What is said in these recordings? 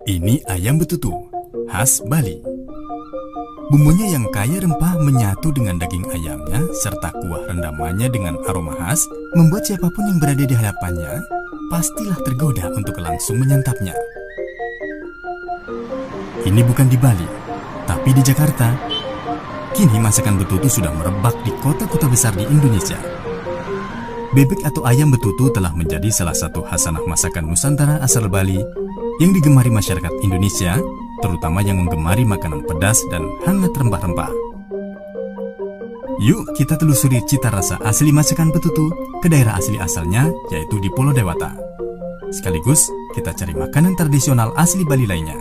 Ini ayam betutu, khas Bali. Bumbunya yang kaya rempah menyatu dengan daging ayamnya serta kuah rendamannya dengan aroma khas membuat siapapun yang berada di hadapannya pastilah tergoda untuk langsung menyantapnya. Ini bukan di Bali, tapi di Jakarta. Kini masakan betutu sudah merebak di kota-kota besar di Indonesia. Bebek atau ayam betutu telah menjadi salah satu khasanah masakan Nusantara asal Bali yang digemari masyarakat Indonesia, terutama yang menggemari makanan pedas dan hangat rempah-rempah. Yuk kita telusuri cita rasa asli masakan betutu ke daerah asli asalnya, yaitu di Pulau Dewata. Sekaligus kita cari makanan tradisional asli Bali lainnya,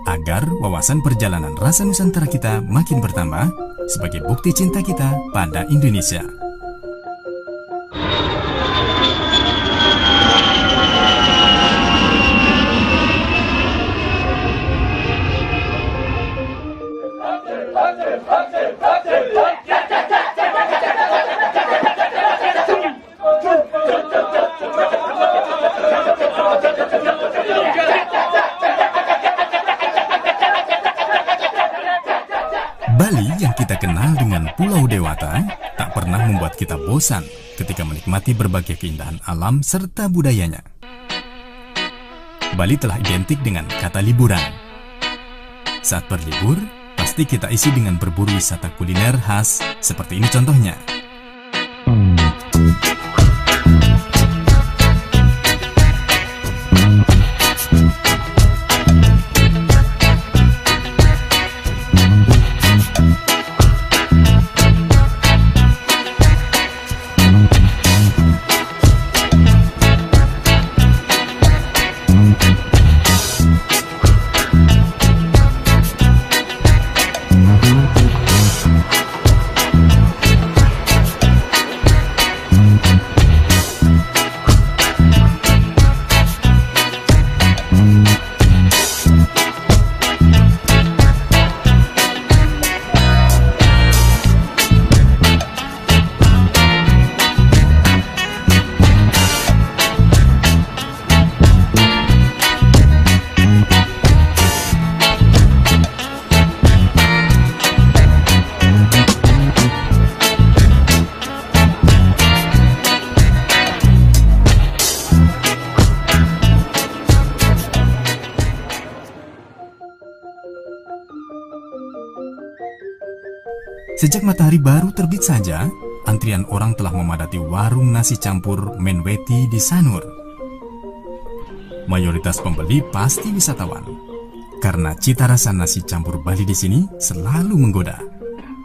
agar wawasan perjalanan rasa Nusantara kita makin bertambah sebagai bukti cinta kita pada Indonesia. Bali yang kita kenal dengan Pulau Dewata tak pernah membuat kita bosan ketika menikmati berbagai keindahan alam serta budayanya. Bali telah identik dengan kata liburan. Saat berlibur, pasti kita isi dengan berburu wisata kuliner khas seperti ini contohnya. Sejak matahari baru terbit saja, antrian orang telah memadati warung nasi campur Menweti di Sanur. Mayoritas pembeli pasti wisatawan, karena cita rasa nasi campur Bali di sini selalu menggoda,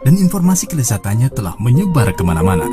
dan informasi kelezatannya telah menyebar kemana-mana.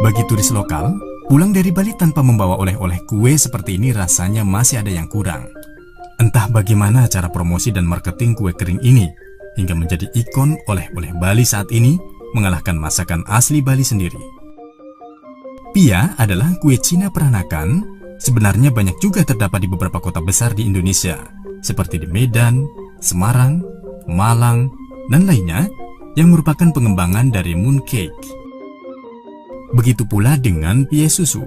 Bagi turis lokal, pulang dari Bali tanpa membawa oleh-oleh kue seperti ini rasanya masih ada yang kurang. Entah bagaimana cara promosi dan marketing kue kering ini, hingga menjadi ikon oleh-oleh Bali saat ini, mengalahkan masakan asli Bali sendiri. Pia adalah kue Cina peranakan, sebenarnya banyak juga terdapat di beberapa kota besar di Indonesia, seperti di Medan, Semarang, Malang, dan lainnya, yang merupakan pengembangan dari mooncake. Begitu pula dengan pie susu.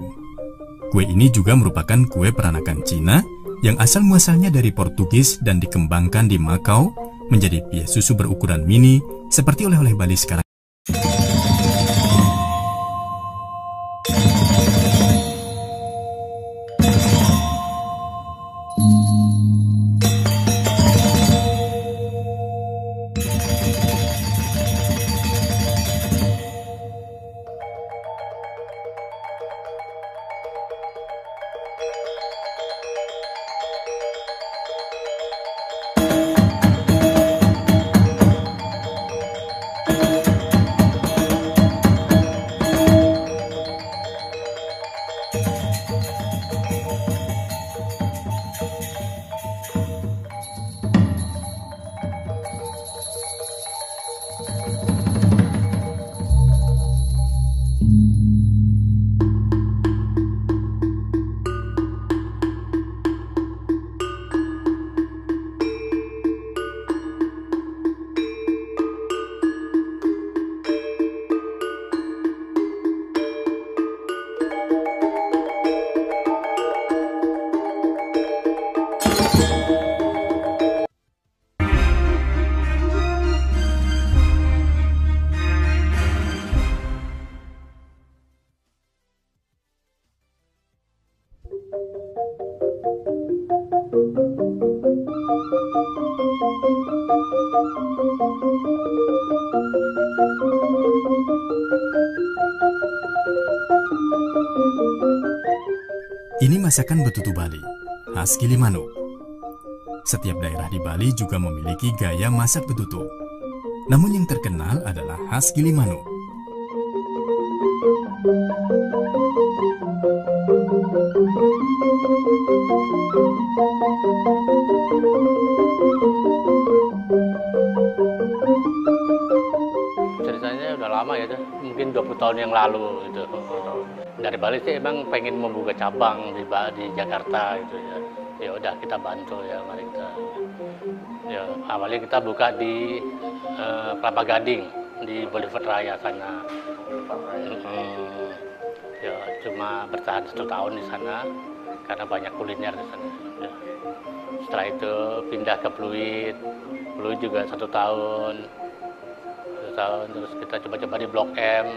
Kue ini juga merupakan kue peranakan Cina yang asal-muasalnya dari Portugis dan dikembangkan di Makau menjadi pie susu berukuran mini seperti oleh-oleh Bali sekarang. Ini masakan betutu Bali, khas Gilimanuk. Setiap daerah di Bali juga memiliki gaya masak betutu. Namun yang terkenal adalah khas Gilimanuk. Ceritanya udah lama ya, mungkin 20 tahun yang lalu gitu. Dari Bali sih emang pengen membuka cabang di Jakarta gitu ya. Ya udah kita bantu ya, mari kita. Ya awalnya kita buka di Kelapa Gading di Boulevard Raya sana. Ya cuma bertahan 1 tahun di sana karena banyak kuliner di sana. Ya. Setelah itu pindah ke Pluit juga 1 tahun. Terus kita coba-coba di Blok M.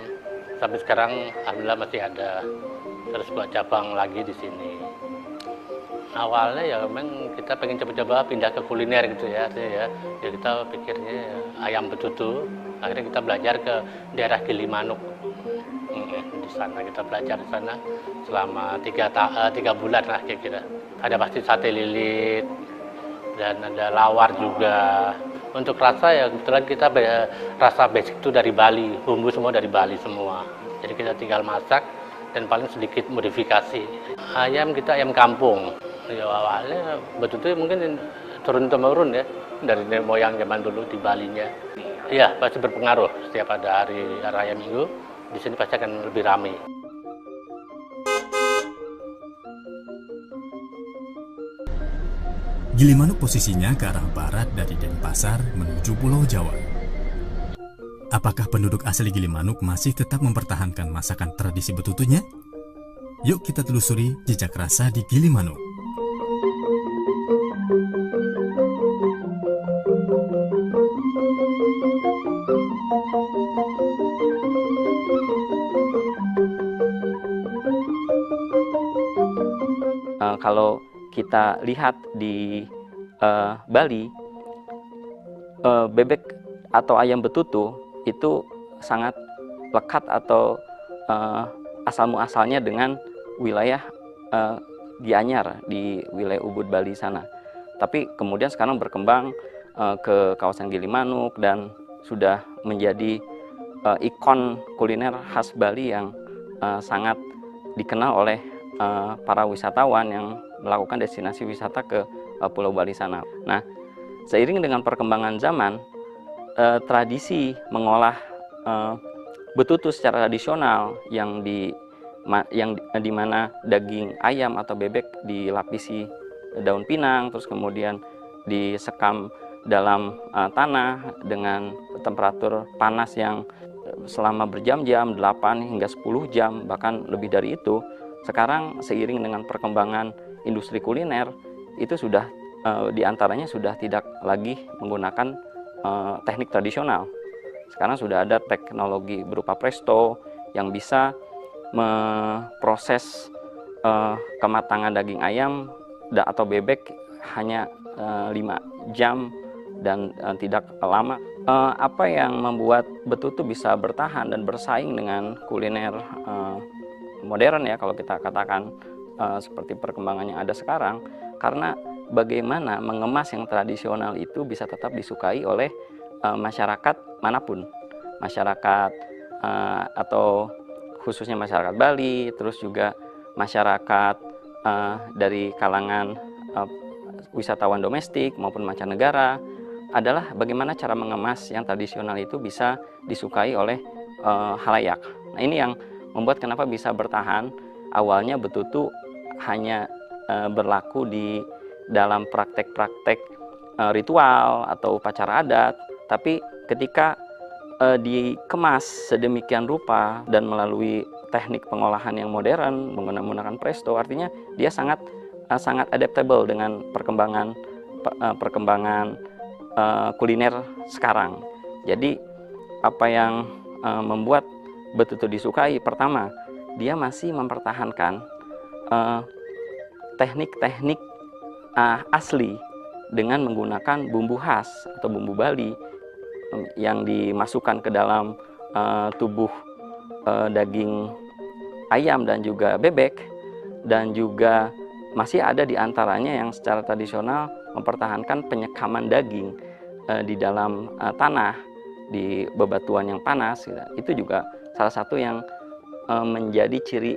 Sampai sekarang alhamdulillah masih ada, terus buat cabang lagi di sini. Awalnya ya memang kita pengen coba-coba pindah ke kuliner gitu ya, ya kita pikirnya ya, ayam betutu. Akhirnya kita belajar ke daerah Gilimanuk. Di sana kita belajar di sana selama 3 bulan lah kira-kira. Ada pasti sate lilit dan ada lawar juga. Untuk rasa ya kebetulan kita rasa basic itu dari Bali, bumbu semua dari Bali semua. Jadi kita tinggal masak dan paling sedikit modifikasi. Ayam kita ayam kampung. Ya awalnya betutu mungkin turun-temurun ya dari nenek moyang zaman dulu di Balinya. Iya pasti berpengaruh. Setiap ada hari raya Minggu di sini pasti akan lebih ramai. Gilimanuk posisinya ke arah barat dari Denpasar menuju Pulau Jawa. Apakah penduduk asli Gilimanuk masih tetap mempertahankan masakan tradisi betutunya? Yuk kita telusuri jejak rasa di Gilimanuk. Kalau kita lihat di Bali, bebek atau ayam betutu itu sangat lekat atau asal muasalnya dengan wilayah Gianyar di wilayah Ubud Bali sana. Tapi kemudian sekarang berkembang ke kawasan Gilimanuk dan sudah menjadi ikon kuliner khas Bali yang sangat dikenal oleh para wisatawan yang melakukan destinasi wisata ke Pulau Bali sana. Nah, seiring dengan perkembangan zaman, tradisi mengolah betutu secara tradisional yang di mana daging ayam atau bebek dilapisi daun pinang, terus kemudian disekam dalam tanah dengan temperatur panas yang selama berjam-jam, 8 hingga 10 jam, bahkan lebih dari itu. Sekarang seiring dengan perkembangan industri kuliner, itu sudah diantaranya sudah tidak lagi menggunakan teknik tradisional. Sekarang sudah ada teknologi berupa presto yang bisa memproses kematangan daging ayam atau bebek hanya 5 jam dan tidak lama. Apa yang membuat betutu bisa bertahan dan bersaing dengan kuliner modern ya kalau kita katakan seperti perkembangan yang ada sekarang, karena bagaimana mengemas yang tradisional itu bisa tetap disukai oleh masyarakat manapun, masyarakat atau khususnya masyarakat Bali, terus juga masyarakat dari kalangan wisatawan domestik maupun mancanegara, adalah bagaimana cara mengemas yang tradisional itu bisa disukai oleh halayak. Nah, ini yang membuat kenapa bisa bertahan. Awalnya betutu hanya berlaku di dalam praktek-praktek ritual atau upacara adat, tapi ketika dikemas sedemikian rupa dan melalui teknik pengolahan yang modern menggunakan presto, artinya dia sangat adaptable dengan perkembangan kuliner sekarang. Jadi apa yang membuat betutu disukai, pertama, dia masih mempertahankan teknik-teknik asli dengan menggunakan bumbu khas atau bumbu Bali yang dimasukkan ke dalam tubuh daging ayam dan juga bebek, dan juga masih ada di antaranya yang secara tradisional mempertahankan penyekaman daging di dalam tanah di bebatuan yang panas gitu. Itu juga salah satu yang menjadi ciri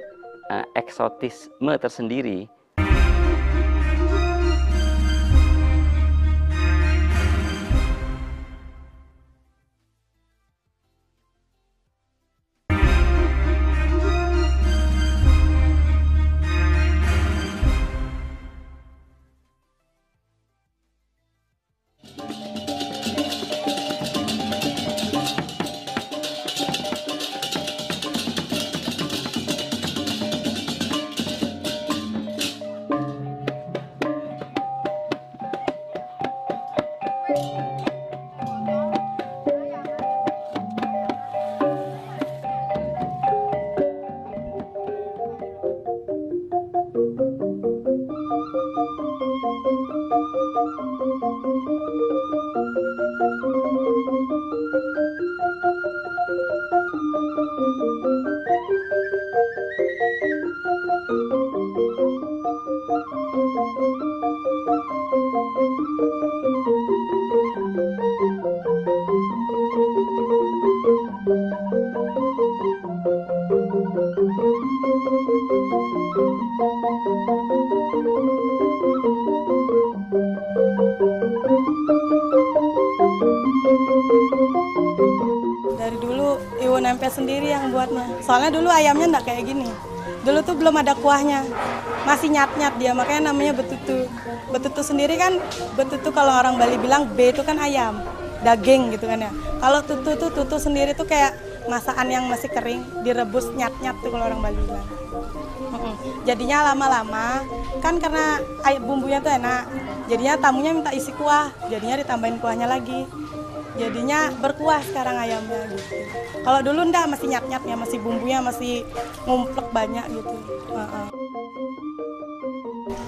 eksotisme tersendiri. Dari dulu Ibu Nempe sendiri yang buatnya. Soalnya dulu ayamnya enggak kayak gini. Dulu tuh belum ada kuahnya. Masih nyat-nyat dia, makanya namanya betutu. Betutu sendiri kan, betutu kalau orang Bali bilang B itu kan ayam, daging gitu kan ya. Kalau tutu sendiri tuh kayak masakan yang masih kering, direbus nyat-nyat tuh kalau orang Bali bilang. Jadinya lama-lama, kan karena bumbunya tuh enak, jadinya tamunya minta isi kuah, jadinya ditambahin kuahnya lagi. Jadinya berkuah sekarang ayamnya gitu. Kalau dulu enggak, masih nyat-nyatnya, masih bumbunya masih ngumplek banyak gitu.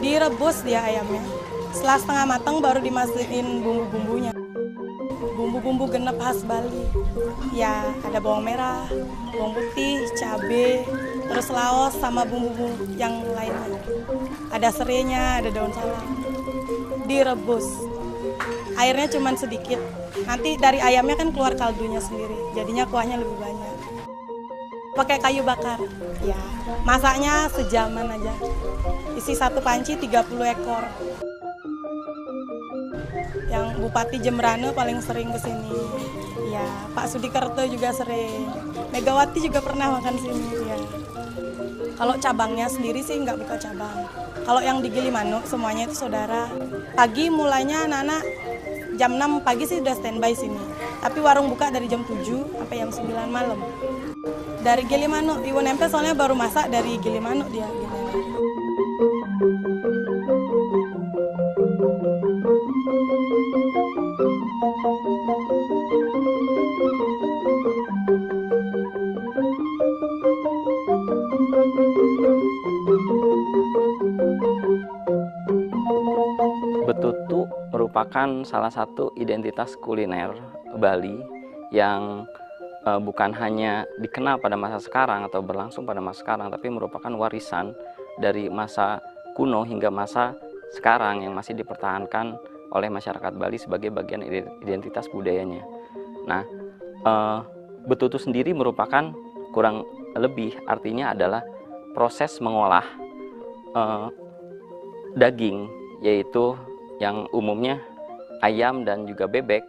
Direbus dia ayamnya. Setelah setengah matang baru dimasukin bumbu-bumbunya. Bumbu-bumbu genep khas Bali. Ya, ada bawang merah, bawang putih, cabai, terus laos sama bumbu-bumbu yang lainnya. Ada serainya, ada daun salam. Direbus. Airnya cuma sedikit. Nanti dari ayamnya kan keluar kaldunya sendiri. Jadinya kuahnya lebih banyak. Pakai kayu bakar. Ya, masaknya sejaman aja. Isi satu panci 30 ekor. Yang Bupati Jembrane paling sering ke sini. Ya, Pak Sudikerto juga sering. Megawati juga pernah makan sini. Ya. Kalau cabangnya sendiri sih nggak buka cabang. Kalau yang di Gilimanuk semuanya itu saudara. Pagi mulainya anak-anak jam 6 pagi sih udah standby sini. Tapi warung buka dari jam 7 sampai jam 9 malam. Dari Gilimanuk, Ibu Nempe soalnya baru masak dari Gilimanuk dia. Betutu merupakan salah satu identitas kuliner Bali yang bukan hanya dikenal pada masa sekarang atau berlangsung pada masa sekarang, tapi merupakan warisan dari masa kuno hingga masa sekarang yang masih dipertahankan oleh masyarakat Bali sebagai bagian identitas budayanya. Nah, betutu sendiri merupakan kurang lebih artinya adalah proses mengolah daging, yaitu yang umumnya ayam dan juga bebek.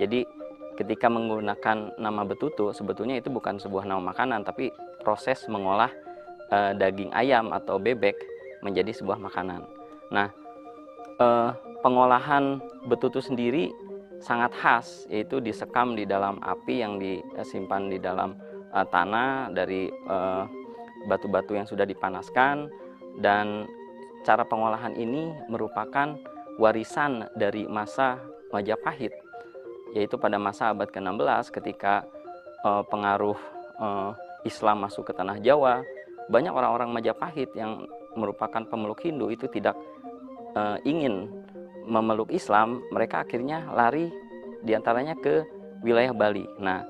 Jadi ketika menggunakan nama betutu, sebetulnya itu bukan sebuah nama makanan, tapi proses mengolah daging ayam atau bebek menjadi sebuah makanan. Nah, pengolahan betutu sendiri sangat khas, yaitu disekam di dalam api yang disimpan di dalam tanah dari batu-batu yang sudah dipanaskan, dan cara pengolahan ini merupakan warisan dari masa Majapahit, yaitu pada masa abad ke-16 ketika pengaruh Islam masuk ke tanah Jawa. Banyak orang-orang Majapahit yang merupakan pemeluk Hindu itu tidak ingin memeluk Islam, mereka akhirnya lari diantaranya ke wilayah Bali. Nah,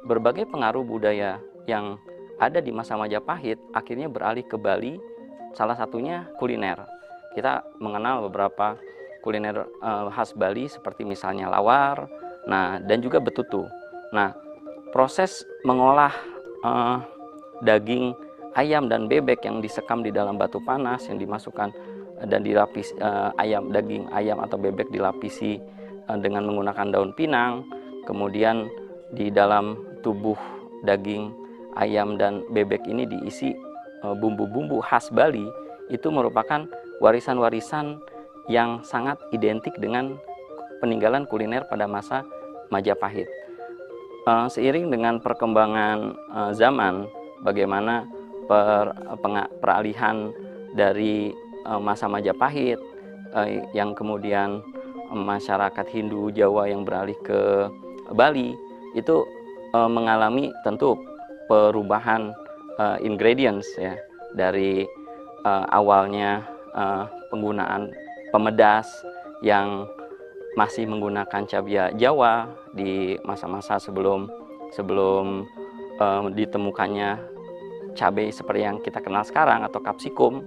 berbagai pengaruh budaya yang ada di masa Majapahit akhirnya beralih ke Bali, salah satunya kuliner. Kita mengenal beberapa kuliner khas Bali seperti misalnya lawar, nah, dan juga betutu. Nah, proses mengolah daging ayam dan bebek yang disekam di dalam batu panas yang dimasukkan dan dilapis daging ayam atau bebek dilapisi dengan menggunakan daun pinang, kemudian di dalam tubuh daging ayam dan bebek ini diisi bumbu-bumbu khas Bali, itu merupakan warisan-warisan yang sangat identik dengan peninggalan kuliner pada masa Majapahit. Seiring dengan perkembangan zaman, bagaimana peralihan dari masa Majapahit yang kemudian masyarakat Hindu Jawa yang beralih ke Bali itu mengalami tentu perubahan ingredients ya, dari awalnya penggunaan pemedas yang masih menggunakan cabai Jawa di masa-masa sebelum ditemukannya cabai seperti yang kita kenal sekarang atau kapsikum.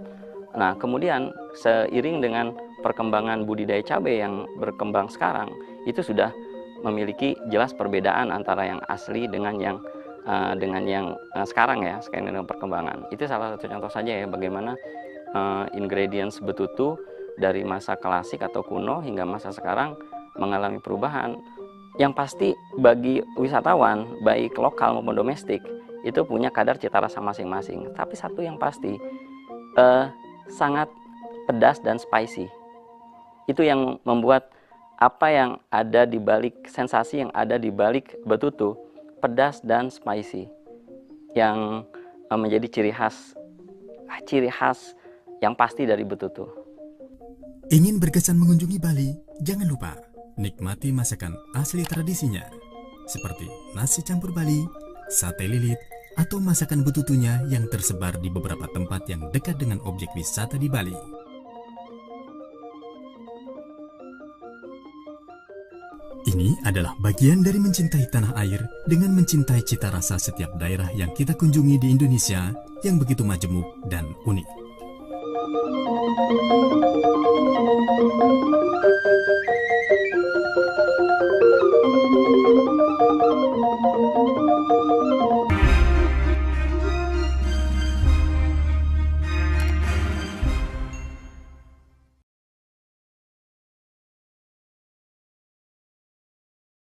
Nah, kemudian seiring dengan perkembangan budidaya cabai yang berkembang sekarang, itu sudah memiliki jelas perbedaan antara yang asli dengan yang sekarang ya, sekarang dengan perkembangan. Itu salah satu contoh saja ya, bagaimana ingredients betutu dari masa klasik atau kuno hingga masa sekarang mengalami perubahan. Yang pasti bagi wisatawan, baik lokal maupun domestik, itu punya kadar cita rasa masing-masing. Tapi satu yang pasti, sangat pedas dan spicy. Itu yang membuat apa yang ada di balik, sensasi yang ada di balik betutu, pedas dan spicy, yang menjadi ciri khas yang pasti dari betutu. Ingin berkesan mengunjungi Bali? Jangan lupa nikmati masakan asli tradisinya, seperti nasi campur Bali, sate lilit, atau masakan betutunya yang tersebar di beberapa tempat yang dekat dengan objek wisata di Bali. Ini adalah bagian dari mencintai tanah air dengan mencintai cita rasa setiap daerah yang kita kunjungi di Indonesia yang begitu majemuk dan unik.